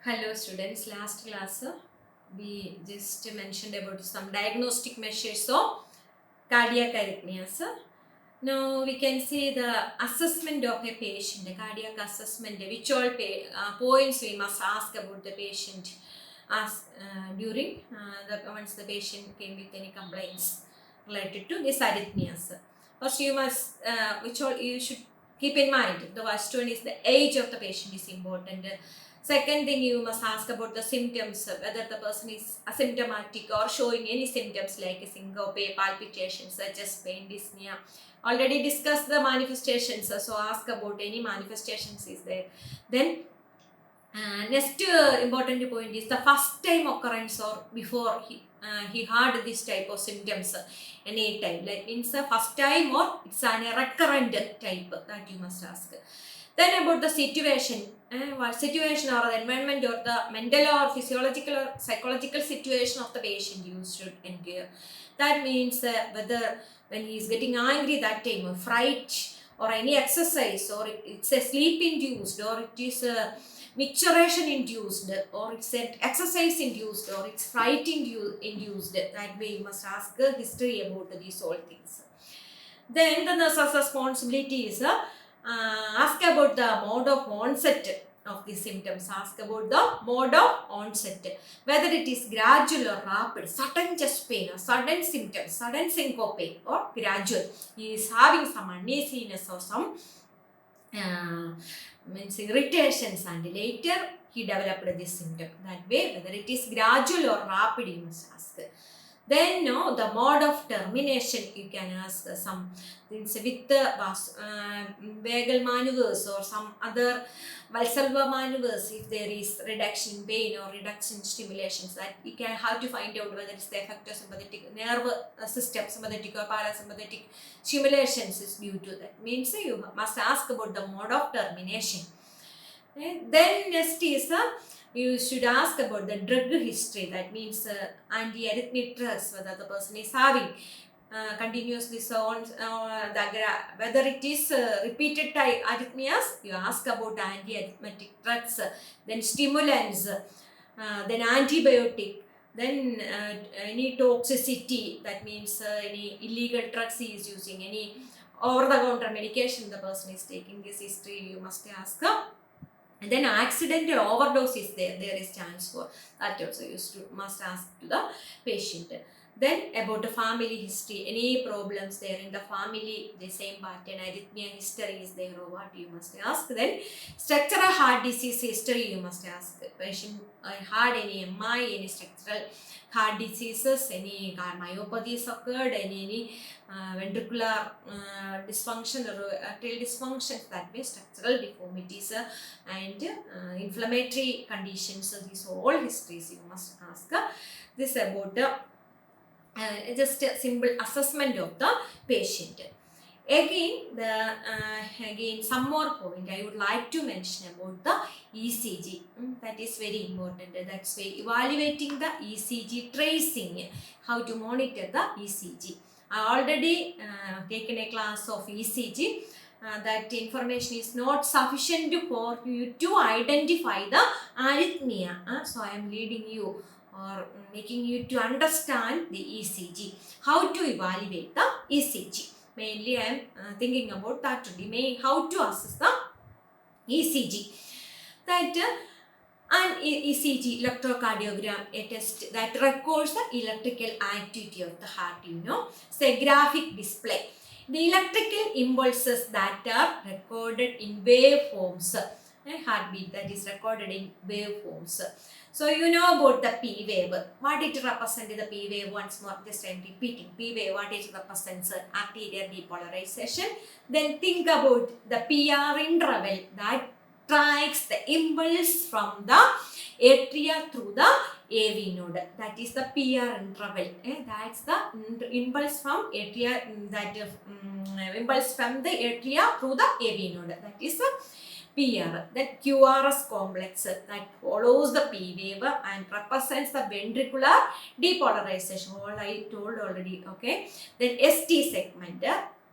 Hello students, last class we just mentioned about some diagnostic measures of cardiac arrhythmias. Now we can see the assessment of a patient, the cardiac assessment, which all points we must ask about the patient during once the patient came with any complaints related to this arrhythmias. First you must, which all you should keep in mind, the first one is the age of the patient is important. Second thing, you must ask about the symptoms, whether the person is asymptomatic or showing any symptoms like syncope, palpitations, chest pain, dyspnea. Already discussed the manifestations, so ask about any manifestations is there. Then next important point is the first time occurrence or before he had this type of symptoms any time, like means the first time or it's an recurrent type that you must ask. Then about the situation, what situation or the environment or the mental or physiological or psychological situation of the patient you should enquire. That means whether when he is getting angry that time or fright or any exercise or it's a sleep induced or it is a micturition induced or it's an exercise induced or it's fright induced. That way you must ask a history about these all things. Then the nurse's responsibility is ask about the mode of onset of the symptoms. Ask about the mode of onset, whether it is gradual or rapid, sudden chest pain or sudden symptoms, sudden syncope or gradual. He is having some uneasiness or some means irritations and later he developed this symptom. That way, whether it is gradual or rapid, you must ask. Then the mode of termination you can ask some things with the vagal maneuvers or some other Valsalva maneuvers if there is reduction in pain or reduction in stimulations, that you can have to find out whether it's the effect of sympathetic nerve system, sympathetic or parasympathetic stimulations is due to that. Means you must ask about the mode of termination. Then next is you should ask about the drug history. That means anti-arrhythmic drugs, whether the person is having continuously on whether it is repeated arrhythmias, you ask about anti-arrhythmic drugs, then stimulants, then antibiotic, then any toxicity, that means any illegal drugs he is using, any over-the-counter medication the person is taking, this history you must ask. And then accidental overdose is there is chance for that also must ask to the patient. Then about the family history, any problems there in the family, the same pattern, arrhythmia history is there or what you must ask. Then structural heart disease history you must ask. Patient had any MI, any structural heart diseases, any cardiomyopathies occurred, any ventricular dysfunction or arterial dysfunctions, that way structural deformities and inflammatory conditions. These all histories you must ask. This about just a simple assessment of the patient. Again some more point I would like to mention about the ECG. That is very important. That's why evaluating the ECG tracing, how to monitor the ECG. I already taken a class of ECG. That information is not sufficient for you to identify the arrhythmia. So I am leading you or making you to understand the ECG, how to evaluate the ECG. Mainly I am thinking about that today, how to assess the ECG. That an ECG, electrocardiogram, a test that records the electrical activity of the heart, It's a graphic display. The electrical impulses that are recorded in waveforms, heartbeat that is recorded in waveforms. So you know about the P wave. What it represents, the P wave, once more just I am repeating. P wave, what it represents, arterial depolarization. Then think about the PR interval that tracks the impulse from the atria through the AV node. That is the PR interval. That's the impulse from atria, that impulse from the atria through the AV node. That is the PR. Then QRS complex that follows the P wave and represents the ventricular depolarization. All I told already. Okay. Then ST segment,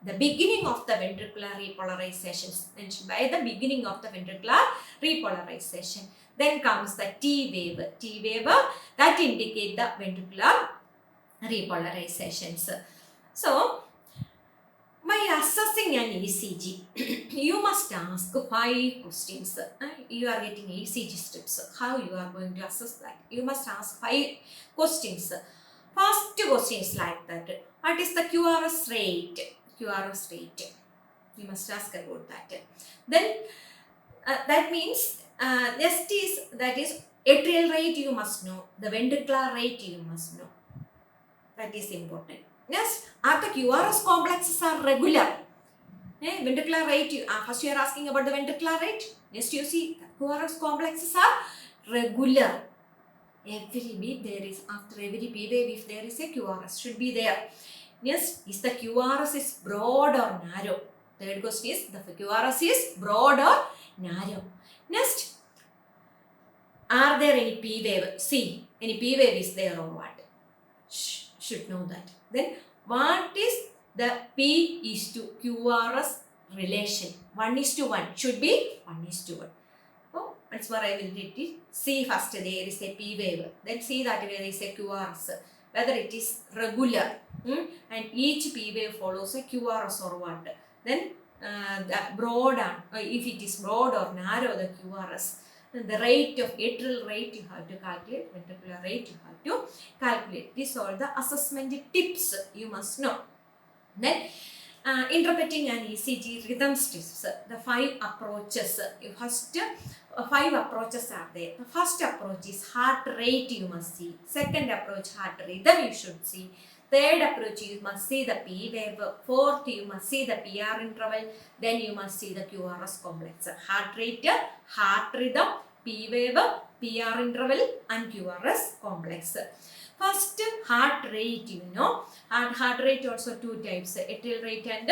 the beginning of the ventricular repolarization, mentioned by the beginning of the ventricular repolarization. Then comes the T wave. T wave that indicate the ventricular repolarizations. So, by assessing an ECG, you must ask 5 questions. You are getting ECG strips. How you are going to assess that? You must ask 5 questions. First question is like that. What is the QRS rate? QRS rate. You must ask about that. Then that means next is that is atrial rate you must know. The ventricular rate you must know. That is important. Next, are the QRS complexes are regular? Ventricular rate, first you are asking about the ventricular rate. Next you see QRS complexes are regular. Every beat there is, after every P wave, if there is a QRS, should be there. Next, is the QRS is broad or narrow? Third question is, the QRS is broad or narrow? Next, are there any P wave? See, any P wave is there or what? Should know that. Then, what is the P is to QRS relation? 1:1 should be 1:1. Oh, that's what I will read it. See first there is a P wave. Then see that there is a QRS. Whether it is regular and each P wave follows a QRS or what. Then the broad, if it is broad or narrow, the QRS. The rate of atrial rate you have to calculate, ventricular rate you have to calculate. These are the assessment tips you must know. Then interpreting an ECG rhythm strips, the 5 approaches. First 5 approaches are there. The first approach is heart rate you must see. Second approach, heart rhythm you should see. Third approach, you must see the P wave. Fourth, you must see the PR interval. Then you must see the QRS complex. Heart rate, heart rhythm, P wave, PR interval and QRS complex. First, heart rate, you know. And heart rate also 2 types, atrial rate and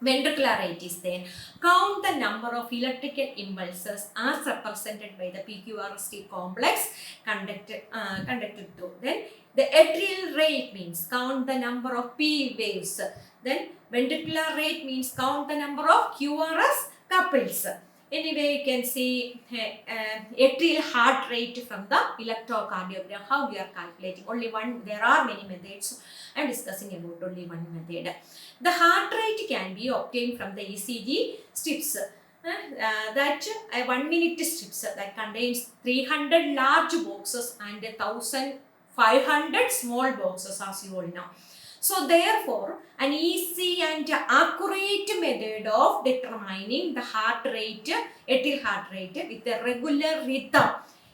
ventricular rate is there. Count the number of electrical impulses as represented by the PQRST complex conducted through. Then the atrial rate means count the number of P waves. Then ventricular rate means count the number of QRS couples. Anyway, you can see atrial heart rate from the electrocardiogram. How we are calculating? Only one. There are many methods. I am discussing about only one method. The heart rate can be obtained from the ECG strips. That 1 minute strips that contains 300 large boxes and 1500 small boxes, as you all know. So therefore, an easy and accurate method of determining the heart rate, atrial heart rate with a regular rhythm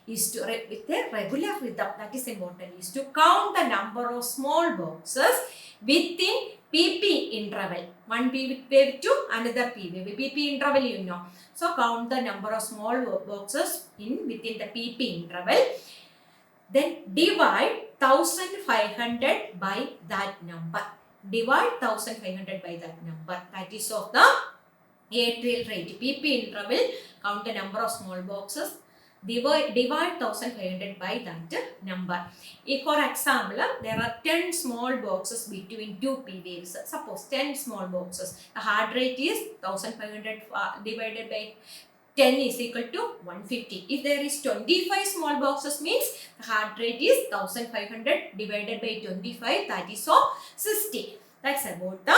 is to, that is important, is to count the number of small boxes within PP interval. One P wave to another P wave. PP interval you know. So count the number of small boxes within the PP interval. Then divide 1500 by that number. Divide 1500 by that number. That is of the atrial rate. PP interval, count the number of small boxes. Divide 1500 by that number. If for example, there are 10 small boxes between 2 P waves. Suppose 10 small boxes. The heart rate is 1500 divided by 10 is equal to 150. If there is 25 small boxes means the heart rate is 1500 divided by 25, that is so 60. That's about the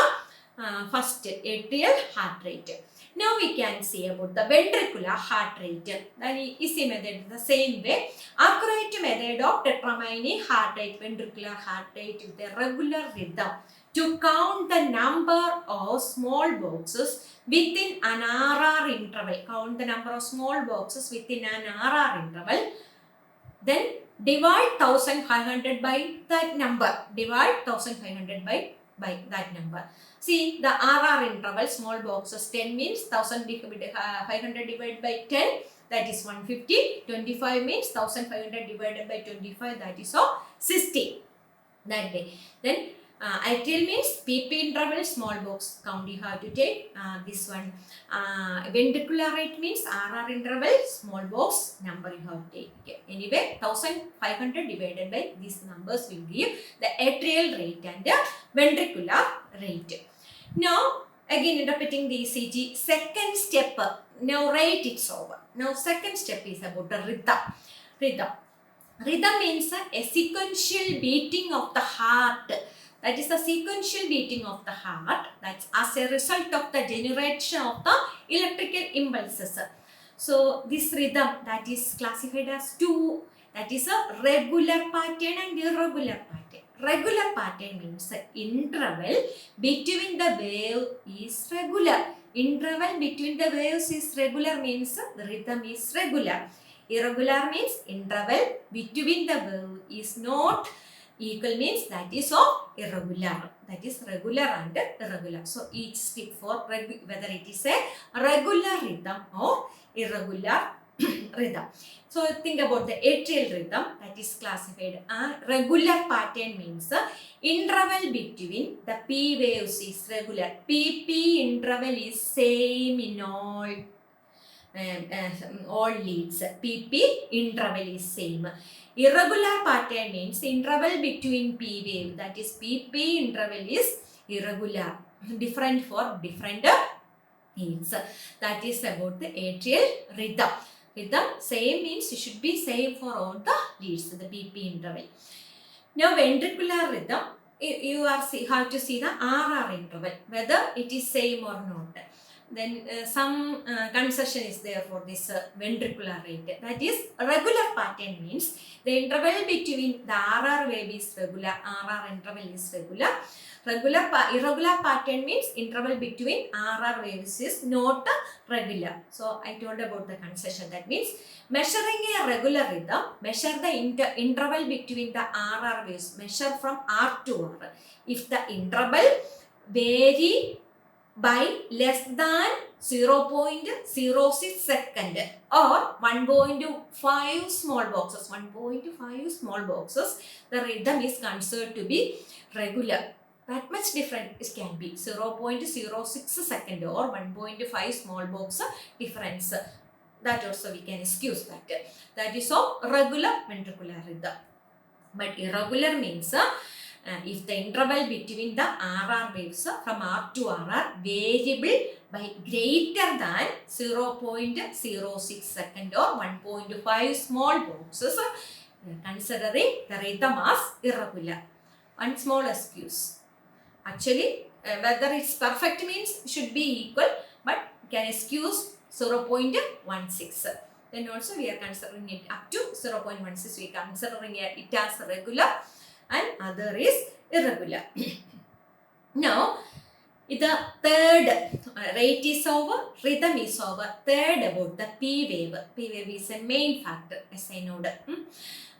first atrial heart rate. Now we can see about the ventricular heart rate. That is the method the same way. Accurate method of determining heart rate, ventricular heart rate with a regular rhythm. To count the number of small boxes within an RR interval. Count the number of small boxes within an RR interval. Then divide 1500 by that number. Divide 1500 by that number. See the RR interval, small boxes 10 means 1500 divided by 10, that is 150. 25 means 1500 divided by 25, that is so 60. That way. Then atrial means PP interval, small box count you have to take. This one. Ventricular rate means RR interval, small box number you have to take. Okay. Anyway, 1500 divided by these numbers will give the atrial rate and the ventricular rate. Now, again interpreting the ECG, second step, now rate it's over. Now second step is about the rhythm. Rhythm. Rhythm means a sequential beating of the heart. That is the sequential beating of the heart. That's as a result of the generation of the electrical impulses. So this rhythm that is classified as two. That is a regular pattern and irregular pattern. Regular pattern means the interval between the wave is regular. Interval between the waves is regular means the rhythm is regular. Irregular means interval between the wave is not equal means that is of irregular. That is regular and irregular. So each stick for whether it is a regular rhythm or irregular rhythm. So think about the atrial rhythm that is classified. Regular pattern means interval between the P waves is regular. PP interval is same in all leads. PP interval is same. Irregular pattern means interval between P wave, that is PP interval is irregular, different for different leads. That is about the atrial rhythm. Rhythm same means it should be same for all the leads, the PP interval. Now ventricular rhythm, you have to see the RR interval, whether it is same or not. Then some concession is there for this ventricular rate. That is regular pattern means the interval between the RR wave is regular, RR interval is regular. Irregular pattern means interval between RR waves is not regular. So I told about the concession. That means measuring a regular rhythm, measure the interval between the RR waves, measure from R to R. If the interval vary by less than 0.06 second or 1.5 small boxes, 1.5 small boxes, the rhythm is considered to be regular. That much different it can be 0.06 second or 1.5 small box difference. That also we can excuse that. That is of regular ventricular rhythm. But irregular means if the interval between the RR waves from R to RR variable by greater than 0.06 second or 1.5 small boxes, we are considering the rhythm as irregular. One small excuse. Actually, whether it's perfect means should be equal, but can excuse 0.16. Then also we are considering it up to 0.16. We are considering it as regular and other is irregular. Now, the third rate is over, rhythm is over. Third about the P wave. P wave is a main factor, SI node.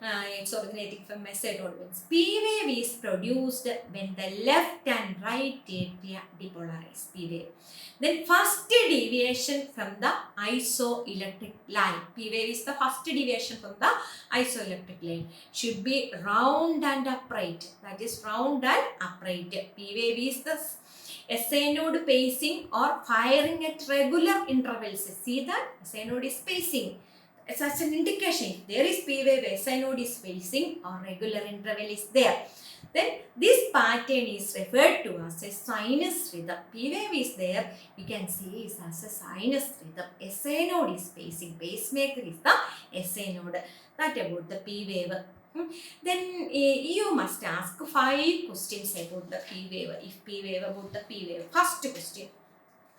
It's originating from SI node. P wave is produced when the left and right atria depolarize. P wave. Then first deviation from the isoelectric line. P wave is the first deviation from the isoelectric line. Should be round and upright. That is round and upright. P wave is the SI node pacing or firing at regular intervals. See that SI node is pacing. It's such an indication. If there is P wave, SI node is pacing or regular interval is there. Then this pattern is referred to as a sinus rhythm. P wave is there, we can see it as a sinus rhythm. SI node is pacing. Pacemaker is the SI node. That about the P wave. Then you must ask 5 questions about the P wave. If P wave, about the P wave. First question,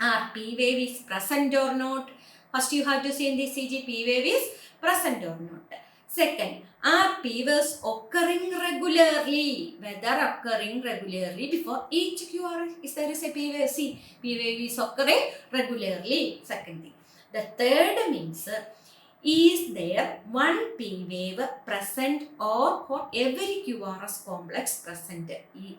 are P wave is present or not? First you have to say in this CG P wave is present or not. Second, are P waves occurring regularly? Whether occurring regularly before each QRS. Is there is a P wave? See, P wave is occurring regularly. Second thing. The third means, is there one P wave present or for every QRS complex present?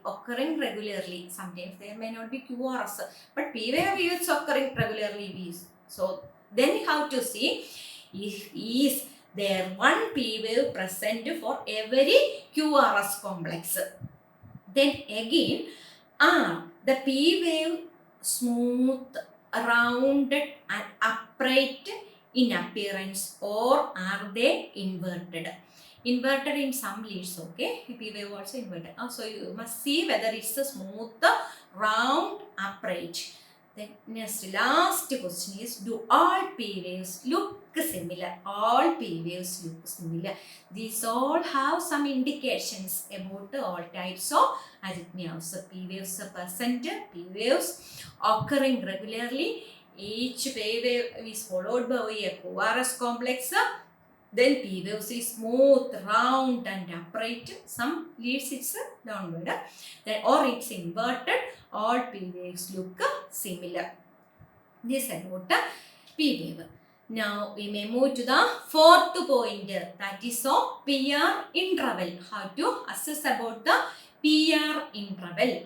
Occurring regularly. Sometimes there may not be QRS, but P wave is occurring regularly. So then you have to see if is there one P wave present for every QRS complex. Then again, are the P wave smooth, rounded and upright in appearance or are they inverted? Inverted in some leads, okay? P wave also inverted. So you must see whether it's a smooth, round, upright. Then next, last question is, do all P waves look similar? All P waves look similar. These all have some indications about all types of arrhythmia. So P waves are present, P waves occurring regularly. Each P wave is followed by a QRS complex. Then P waves is smooth, round and upright. Some leads it's downward. Then or it's inverted. All P waves look similar. This is about the P wave. Now we may move to the fourth point, that is of PR interval. How to assess about the PR interval?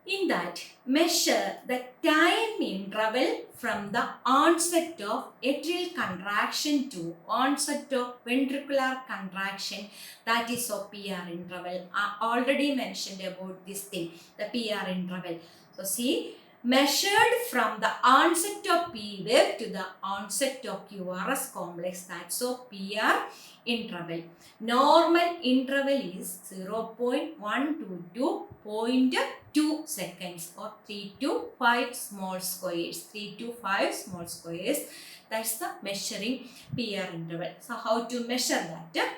In that, measure the time interval from the onset of atrial contraction to onset of ventricular contraction, that is of PR interval. I already mentioned about this thing, the PR interval. So see, measured from the onset of P wave to the onset of QRS complex, that's of PR interval. Normal interval is 0.1 to 2.2 seconds or 3 to 5 small squares. 3 to 5 small squares. That's the measuring PR interval. So how to measure that?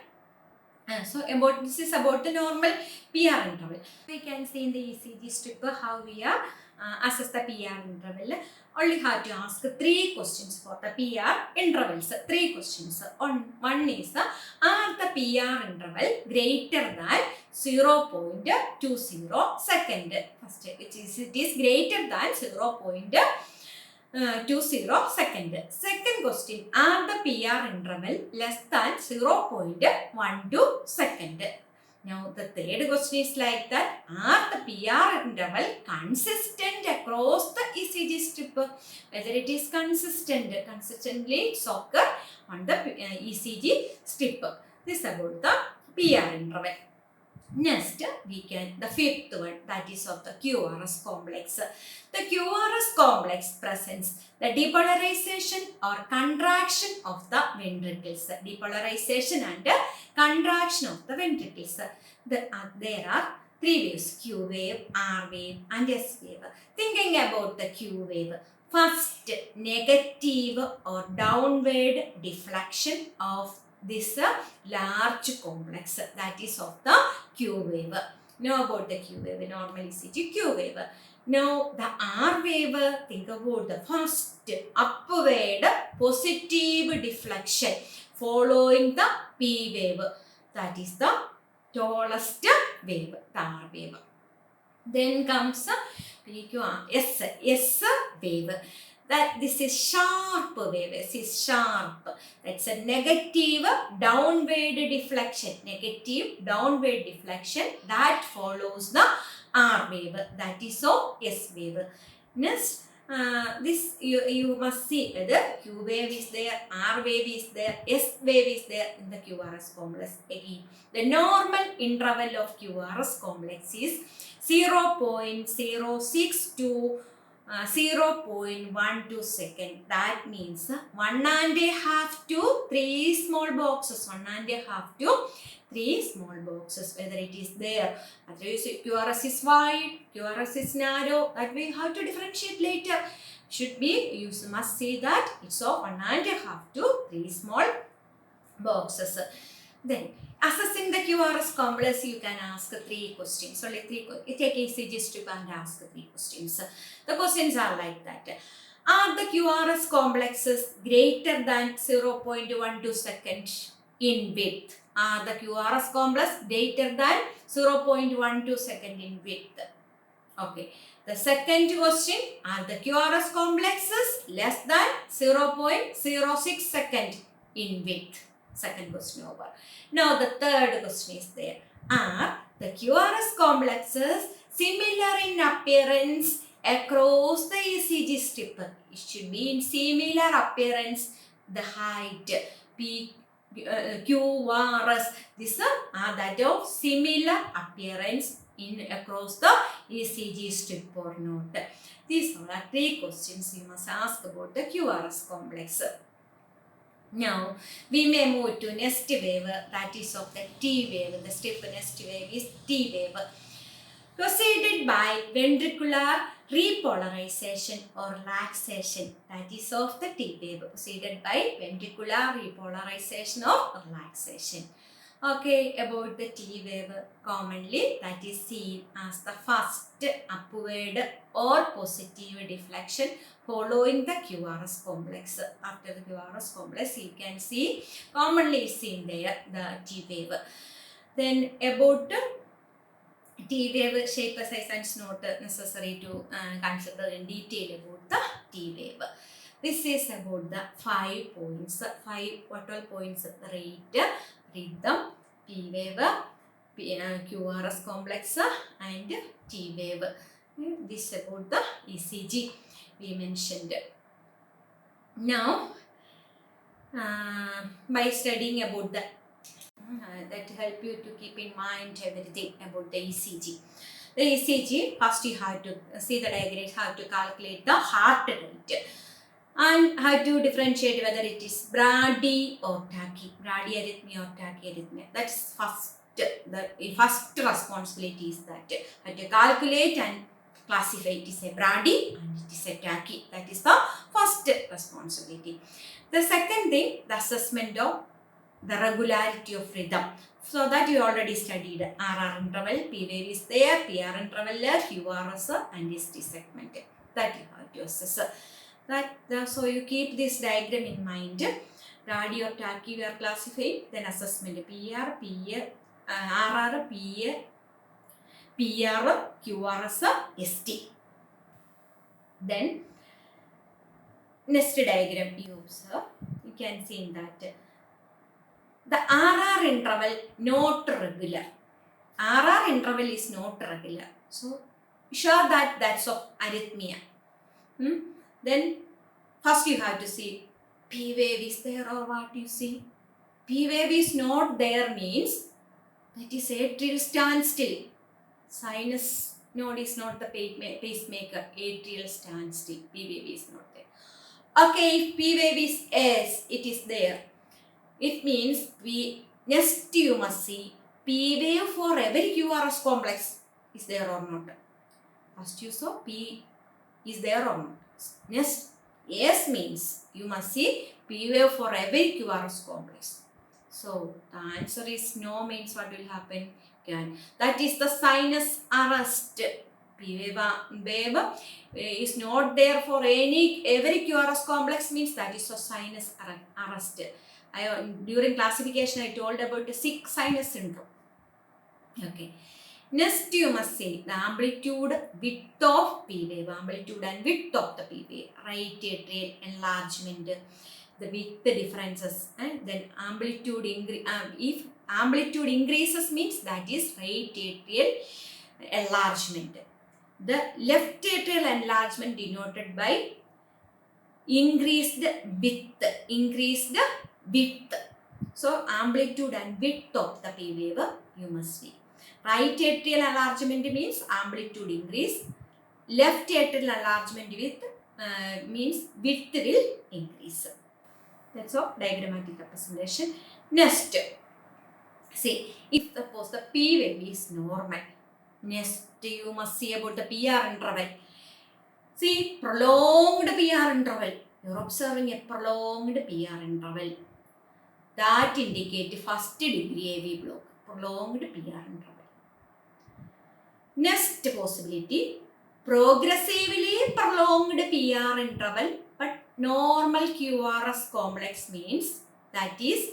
So this is about the normal PR interval. We can see in the ECG strip how we are assess the PR interval. Only have to ask 3 questions for the PR intervals. 3 questions. One is, are the PR interval greater than 0.20 second? First, it is greater than 0.20 second. Second question, are the PR interval less than 0.12 second? Now the third question is like that, are the PR interval consistent across the ECG strip? Whether it is consistently occur on the ECG strip. This is about the PR interval. Next, the fifth one, that is of the QRS complex. The QRS complex presents the depolarization or contraction of the ventricles. Depolarization and contraction of the ventricles. There are 3 waves, Q wave, R wave and S wave. Thinking about the Q wave, first, negative or downward deflection of this large complex, that is of the Q wave. Know about the Q wave, normal ECG Q wave. Now the R wave, think about the first upward positive deflection following the P wave, that is the tallest wave, the R wave. Then comes S wave. That this is sharp wave. This is sharp. That's a negative downward deflection. Negative downward deflection that follows the R wave. That is so S wave. Next, this you must see whether Q wave is there, R wave is there, S wave is there in the QRS complex. Again, the normal interval of QRS complex is 0.06 to 0.12 second. That means 1.5 to 3 small boxes. 1.5 to 3 small boxes. Whether it is there, whether QRS is wide, QRS is narrow, that we have to differentiate later. Should be, you must see that it's of 1.5 to 3 small boxes. Then, assessing the QRS complex, you can ask 3 questions. Only 3 questions. Take ECG strip and ask 3 questions. The questions are like that. Are the QRS complexes greater than 0.12 seconds in width? Are the QRS complex greater than 0.12 second in width? Okay. The second question, are the QRS complexes less than 0.06 second in width? Second question over. Now the third question is there. Are the QRS complexes similar in appearance across the ECG strip? It should be in similar appearance. The height, QRS, these are that of similar appearance in across the ECG strip or not. These are 3 questions you must ask about the QRS complex. Now, we may move to next wave, that is of the T wave. The strip next wave is T wave. preceded by ventricular repolarization or relaxation, that is of the T wave, preceded by ventricular repolarization or relaxation. Okay, about the T wave, commonly that is seen as the first upward or positive deflection following the QRS complex. After the QRS complex, you can see commonly seen there the T wave. Then about T wave shape, size, and it's not necessary to consider in detail about the T wave. This is about the 5 points. 12 points: rate, rhythm, P wave, QRS complex, and T wave. This about the ECG we mentioned. Now, by studying about the that help you to keep in mind everything about the ECG. The ECG, first you have to see the diagram, have to calculate the heart rate and have to differentiate whether it is brady or tachy, bradyarrhythmia or tachyarrhythmia. That's the first responsibility is that have to calculate and classify it is a brady and it is a tachy. That is the first responsibility. The second thing, the assessment of the regularity of rhythm. So that you already studied RR interval, P wave is there, PR interval, QRS and ST segment. That you have to assess. So you keep this diagram in mind. Brady or tachy we are classifying, then assessment PR, PA, RR, PA, PR, QRS, ST. Then next diagram you observe, you can see in that the RR interval not regular. RR interval is not regular. So sure that that's of arrhythmia. Then first you have to see P wave is there or what you see. P wave is not there means that is atrial standstill. Sinus node is not the pacemaker. Atrial standstill. P wave is not there. Okay, if P wave is S, it is there. It means next you must see P wave for every QRS complex is there or not. First you saw P is there or not. Next, S means you must see P wave for every QRS complex. So the answer is no means what will happen? That is the sinus arrest. P wave is not there for every QRS complex means that is a sinus arrest. During classification, I told about the 6 sinus syndrome. Okay. Next, you must say the amplitude width of P wave, amplitude and width of the P wave, right atrial enlargement, the width differences, and then amplitude if amplitude increases means that is right atrial enlargement. The left atrial enlargement denoted by increased width. So amplitude and width of the P wave you must see. Right atrial enlargement means amplitude increase. Left atrial enlargement means width will increase. That's all diagrammatic representation. Next, see if suppose the P wave is normal. Next you must see about the PR interval. See prolonged PR interval. You are observing a prolonged PR interval. That indicates first degree AV block, prolonged PR interval. Next possibility, progressively prolonged PR interval but normal QRS complex means that is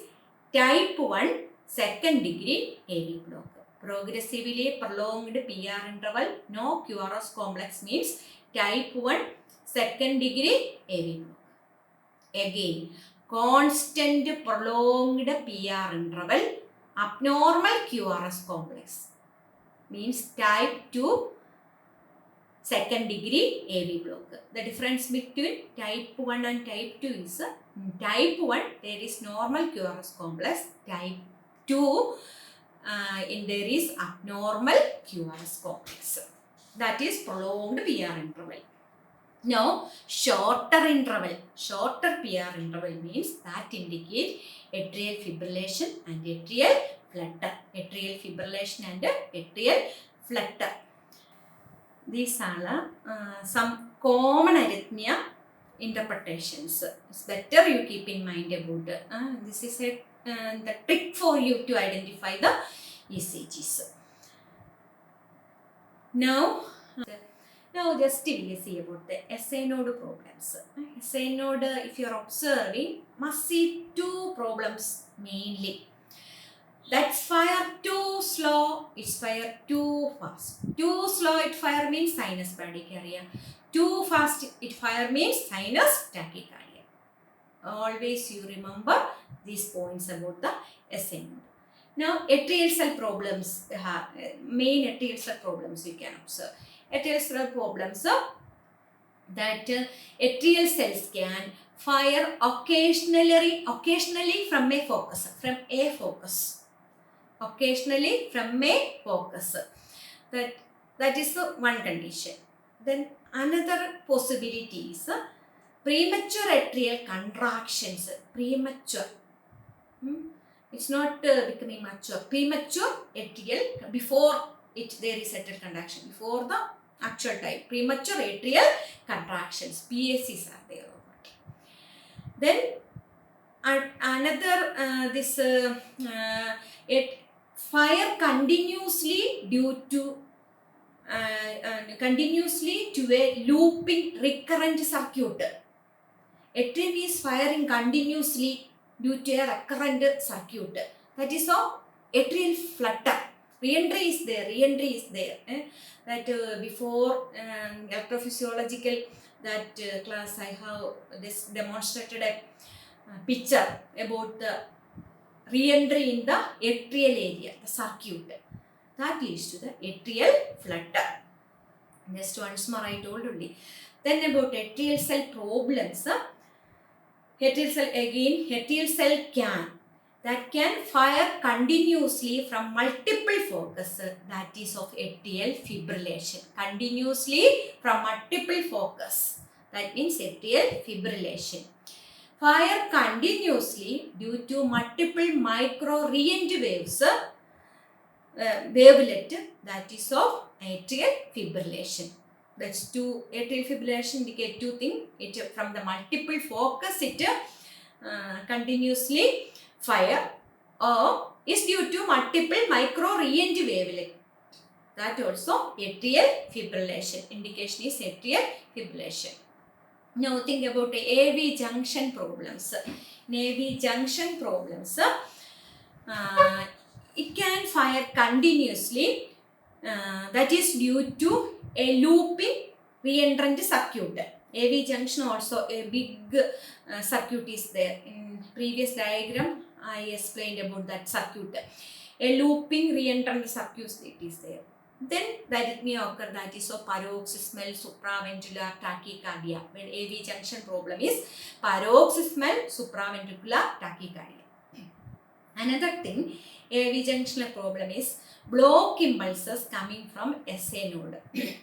type 1 second degree AV block. Progressively prolonged PR interval, no QRS complex means type 1 second degree AV block. Again, constant prolonged PR interval, abnormal QRS complex means type 2 second degree AV block. The difference between type 1 and type 2 is type 1 there is normal QRS complex, type 2 there is abnormal QRS complex. That is prolonged PR interval. Now, shorter PR interval means that indicate atrial fibrillation and atrial flutter. Atrial fibrillation and atrial flutter. These are some common arrhythmia interpretations. It's better you keep in mind about it. This is the trick for you to identify the ECGs. Now just we see about the SA node problems. SA node, if you are observing, must see two problems mainly. That's fire too slow, it's fire too fast. Too slow it fire means sinus bradycardia. Too fast it fire means sinus tachycardia. Always you remember these points about the SA node. Now atrial cell problems, main atrial cell problems you can observe. Atrial cell problems that atrial cells can fire occasionally from a focus, occasionally from a focus. That is one condition. Then another possibility is premature atrial contractions. Premature. It's not becoming mature. Premature atrial, before it there is atrial contraction, before the actual time. Premature atrial contractions. PACs are there. Then another it fire continuously due to a looping recurrent circuit. Atrium is firing continuously due to a recurrent circuit. That is so atrial flutter. Re-entry is there. That before electrophysiological class I have demonstrated a picture about the re-entry in the atrial area, the circuit. That leads to the atrial flutter. Just once more I told only. Then about atrial cell problems. Atrial cell can fire continuously from multiple focus, that is of atrial fibrillation. Continuously from multiple focus, that means atrial fibrillation. Fire continuously due to multiple micro re-entry waves, wavelet, that is of atrial fibrillation. That's two. Atrial fibrillation indicate two things. It from the multiple focus it continuously fire, or is due to multiple micro re-entry wavelet. That also atrial fibrillation. Indication is atrial fibrillation. Now think about AV junction problems. In AV junction problems, it can fire continuously. That is due to a looping re-entrant circuit. AV junction also a big circuit is there. In previous diagram I explained about that circuit. A looping re-entrant circuit it is there. Then the arrhythmia occur, that is of paroxysmal supraventricular tachycardia. When AV junction problem is paroxysmal supraventricular tachycardia. Another thing, AV junction problem is block impulses coming from SA node.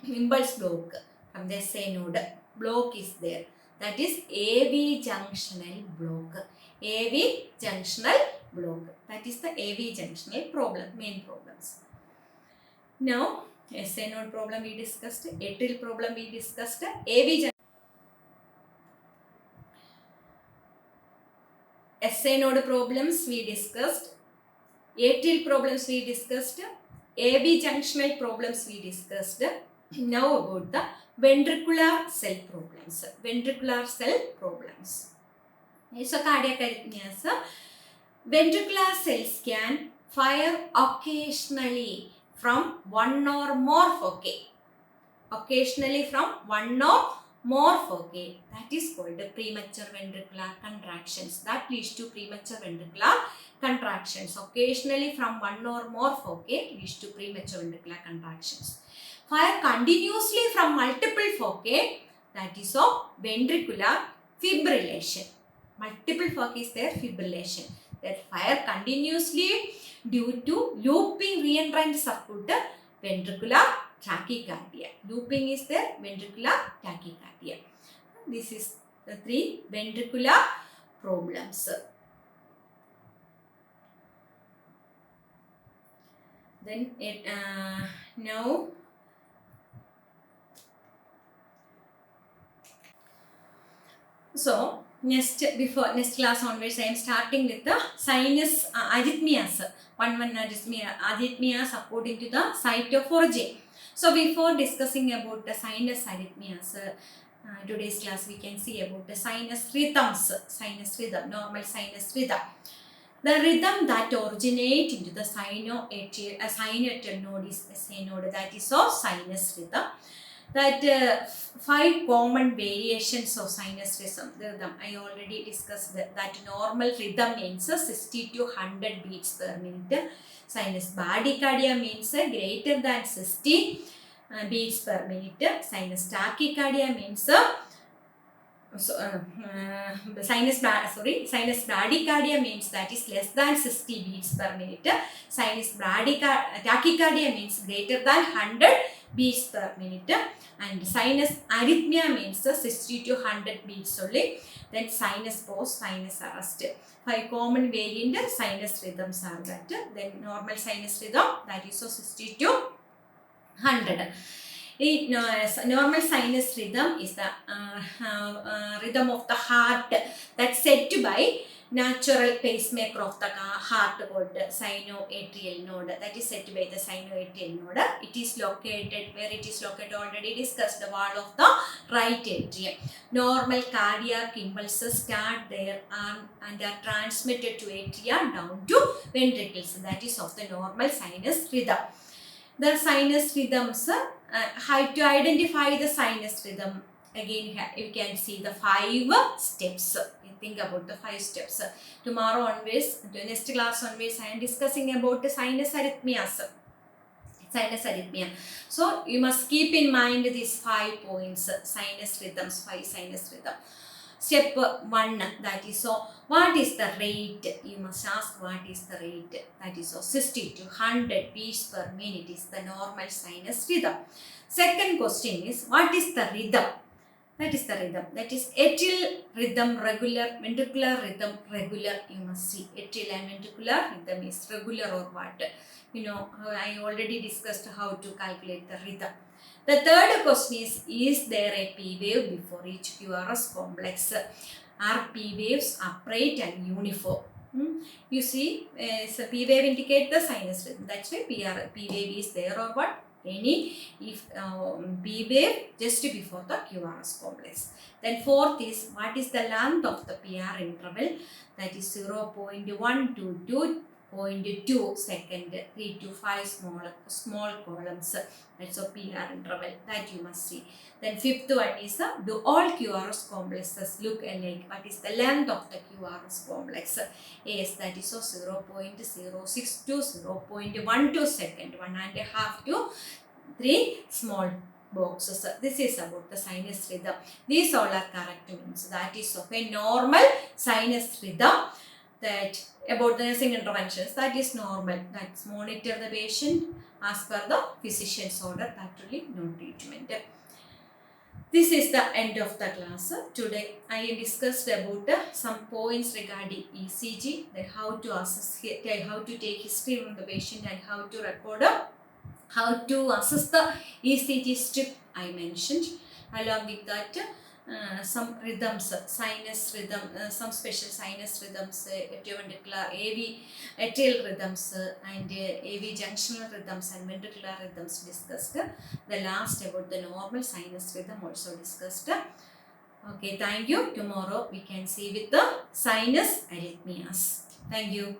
Impulse block from the SA node. Block is there. That is AV junctional block. AV junctional block. That is the AV junctional problem, main problems. Now, SA node problem we discussed, atrial problem we discussed, AV SA node problems we discussed, atrial problems we discussed, AV junctional problems we discussed. Now about the ventricular cell problems. Ventricular cell problems. So cardiac arrhythmias, ventricular cells can fire occasionally from one or more foci. Occasionally from one or more foci. That is called premature ventricular contractions. That leads to premature ventricular contractions. Occasionally from one or more foci leads to premature ventricular contractions. Fire continuously from multiple foci, that is of ventricular fibrillation. Multiple foci is there, fibrillation. That fire continuously due to looping re-entrant circuit, ventricular tachycardia. Looping is there, ventricular tachycardia. This is the three ventricular problems. Then now So next class onwards, I am starting with the sinus arrhythmias. One arrhythmias according to the site of origin. So before discussing about the sinus arrhythmias, today's class we can see about the sinus rhythms. Sinus rhythm, normal sinus rhythm. The rhythm that originate into the sinoatrial node is SA node, that is of sinus rhythm. That 5 common variations of sinus rhythm. I already discussed that normal rhythm means 60 to 100 beats per minute. Sinus bradycardia means greater than 60 beats per minute. Sinus tachycardia means sinus bradycardia means that is less than 60 beats per minute. Sinus tachycardia means greater than 100 beats per minute. And sinus arrhythmia means 60 to 100 beats only. Then sinus pause, sinus arrest. 5 common variant sinus rhythms are that. Then normal sinus rhythm, that is 60 to 100. Normal sinus rhythm is the rhythm of the heart that's set by natural pacemaker of the heart called sinoatrial node. That is set by the sinoatrial node. It is located, where it is located already discussed, the wall of the right atrium. Normal cardiac impulses start there and are transmitted to atria down to ventricles. That is of the normal sinus rhythm. The sinus rhythms, how to identify the sinus rhythm, again you can see the 5 steps. You think about the 5 steps. Tomorrow onwards, the next class onwards, I am discussing about the sinus arrhythmias. Sinus arrhythmia. So you must keep in mind these 5 points, sinus rhythms, 5 sinus rhythm. Step 1, that is, so what is the rate? You must ask what is the rate. That is, so 60 to 100 beats per minute is the normal sinus rhythm. Second question is, what is the rhythm? That is the rhythm. That is atrial rhythm regular, ventricular rhythm regular. You must see atrial and ventricular rhythm is regular or what. You know, I already discussed how to calculate the rhythm. The third question is there a P wave before each QRS complex? Are P waves upright and uniform? You see, so P wave indicates the sinus rhythm. That's why P wave is there or what? If P wave just before the QRS complex. Then fourth is, what is the length of the PR interval? That is 0.1 to 2.2 second, 3 to 5 small columns. That's a PR interval that you must see. Then fifth one is, do all QRS complexes look alike? What is the length of the QRS complex? Yes, that is 0.06 to 0.12 second, 1.5 to 3 small boxes. This is about the sinus rhythm. These all are correct means that is of a normal sinus rhythm. That about the nursing interventions, that is normal. That's monitor the patient as per the physician's order, that really no treatment. This is the end of the class. Today I discussed about some points regarding ECG, then how to assess, how to take history from the patient and how to record, how to assess the ECG strip I mentioned. Along with that, some rhythms, sinus rhythm, some special sinus rhythms, atrioventricular, AV, atrial rhythms, and AV junctional rhythms and ventricular rhythms discussed. The last about the normal sinus rhythm also discussed. Okay, thank you. Tomorrow we can see with the sinus arrhythmias. Thank you.